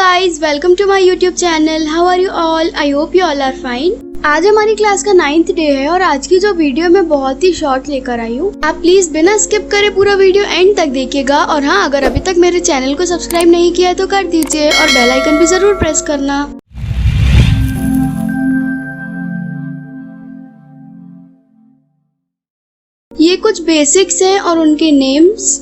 guys, welcome to my YouTube channel. How are you all? I hope you all are fine. आज हमारी class का 9th day है और आज की जो वीडियो मैं बहुत ही शॉर्ट लेकर आई हूँ। आप प्लीज बिना स्किप करे पूरा वीडियो एंड तक देखिएगा और हाँ, अगर अभी तक मेरे चैनल को सब्सक्राइब नहीं किया है तो कर दीजिए और बेल आइकन भी जरूर प्रेस करना। ये कुछ बेसिक्स हैं और उनके names.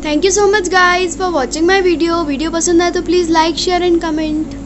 Thank you so much guys for watching my video. Video पसंद आए तो please like share and comment.